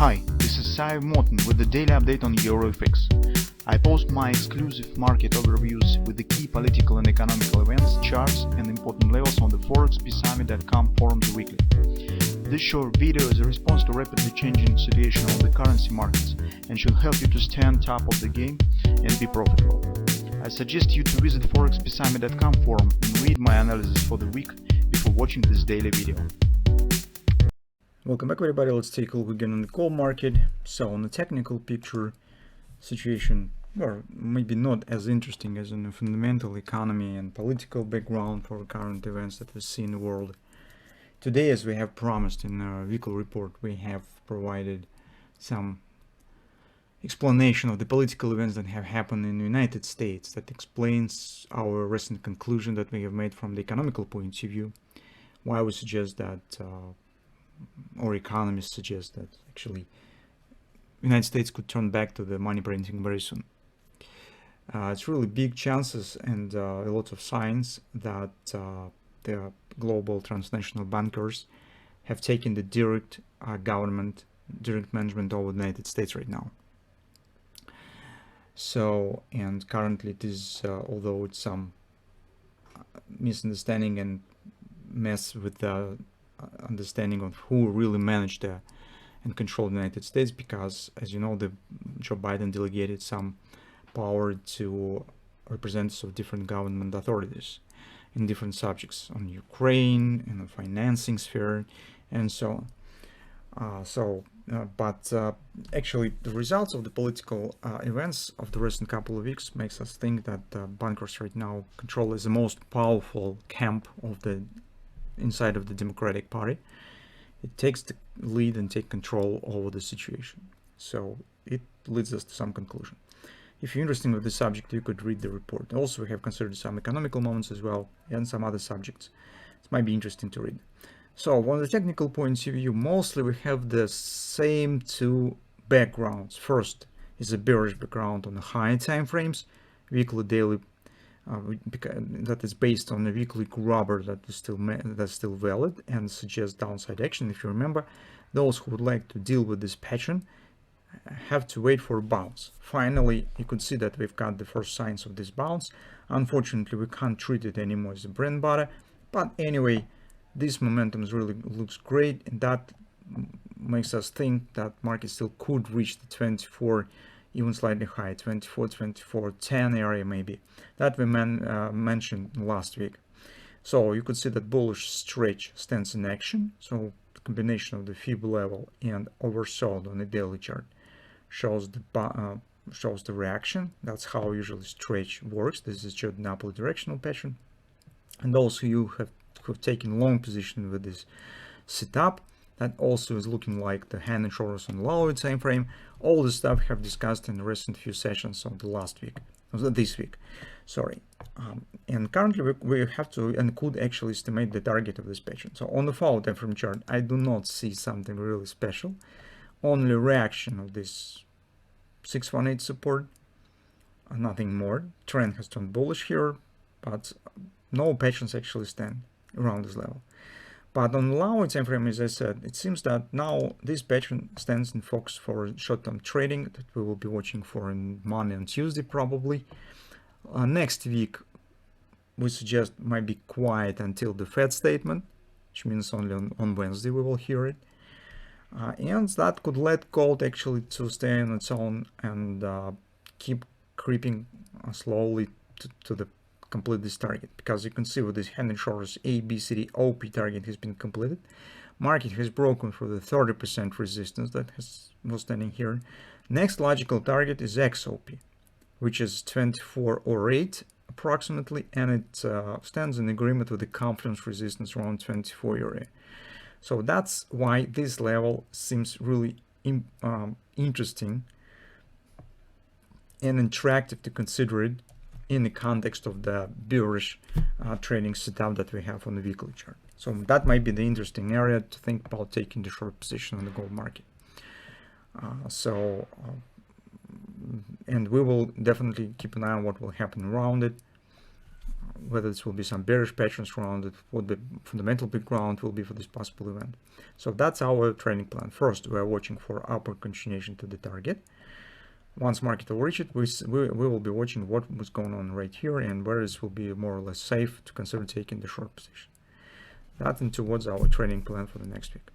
Hi, this is Sive Morten with the daily update on EuroFX. I post my exclusive market overviews with the key political and economical events, charts and important levels on the ForexPeaceArmy.com forums weekly. This short video is a response to rapidly changing situation on the currency markets and should help you to stay on top of the game and be profitable. I suggest you to visit ForexPeaceArmy.com forum and read my analysis for the week before watching this daily video. Welcome back everybody. Let's take a look again on the gold market. So on the technical picture situation, well, maybe not as interesting as in the fundamental economy and political background for current events that we see in the world. Today, as we have promised in our weekly report, we have provided some explanation of the political events that have happened in the United States that explains our recent conclusion that we have made from the economical point of view, why we suggest that or economists suggest that actually the United States could turn back to the money printing very soon. It's really big chances and a lot of signs that the global transnational bankers have taken the direct direct management over the United States right now. So, and currently it is, although it's some misunderstanding and mess with the understanding of who really managed and controlled the United States, because as you know, Joe Biden delegated some power to representatives of different government authorities in different subjects on Ukraine and the financing sphere and so on. But actually the results of the political events of the recent couple of weeks makes us think that bankers right now control is the most powerful camp of the inside of the Democratic Party. It takes the lead and take control over the situation. So it leads us to some conclusion. If you're interested with the subject, you could read the report. Also, we have considered some economical moments as well and some other subjects. It might be interesting to read. So on the technical point of view, mostly we have the same two backgrounds. First is a bearish background on the high time frames, weekly, daily, that is based on a weekly grabber that's still valid and suggests downside action. If you remember, those who would like to deal with this pattern have to wait for a bounce. Finally, you could see that we've got the first signs of this bounce. Unfortunately, we can't treat it anymore as a bread and butter, but anyway, this momentum really looks great, and that makes us think that market still could reach the 24, even slightly high, 24.10 area maybe, that we mentioned last week. So you could see that bullish stretch stands in action. So the combination of the fib level and oversold on the daily chart shows the reaction. That's how usually stretch works. This is just an upward directional pattern. And those who have taken long position with this setup, that also is looking like the hand and shoulders on the lower time frame. All the stuff we have discussed in the recent few sessions of the last week, this week, sorry. And currently we have to and could actually estimate the target of this pattern. So on the follow time frame chart, I do not see something really special. Only reaction of this 618 support, nothing more. Trend has turned bullish here, but no patterns actually stand around this level. But on the lower time frame, as I said, it seems that now this pattern stands in focus for short-term trading that we will be watching for in Monday and Tuesday probably. Next week, we suggest might be quiet until the Fed statement, which means only on Wednesday we will hear it. And that could let gold actually to stay on its own and keep creeping slowly to the complete this target, because you can see with this hand and shoulders A, B, C, D, OP target has been completed. Market has broken through the 30% resistance that was standing here. Next logical target is XOP, which is 24.08 approximately, and it stands in agreement with the confluence resistance around 24 area. So that's why this level seems really interesting and attractive to consider it in the context of the bearish trading setup that we have on the weekly chart. So that might be the interesting area to think about taking the short position on the gold market. And we will definitely keep an eye on what will happen around it. whether this will be some bearish patterns around it, what the fundamental background will be for this possible event. So that's our trading plan. First, we are watching for upward continuation to the target. Once market will reach it, we will be watching what was going on right here and where this will be more or less safe to consider taking the short position. That and towards our trading plan for the next week.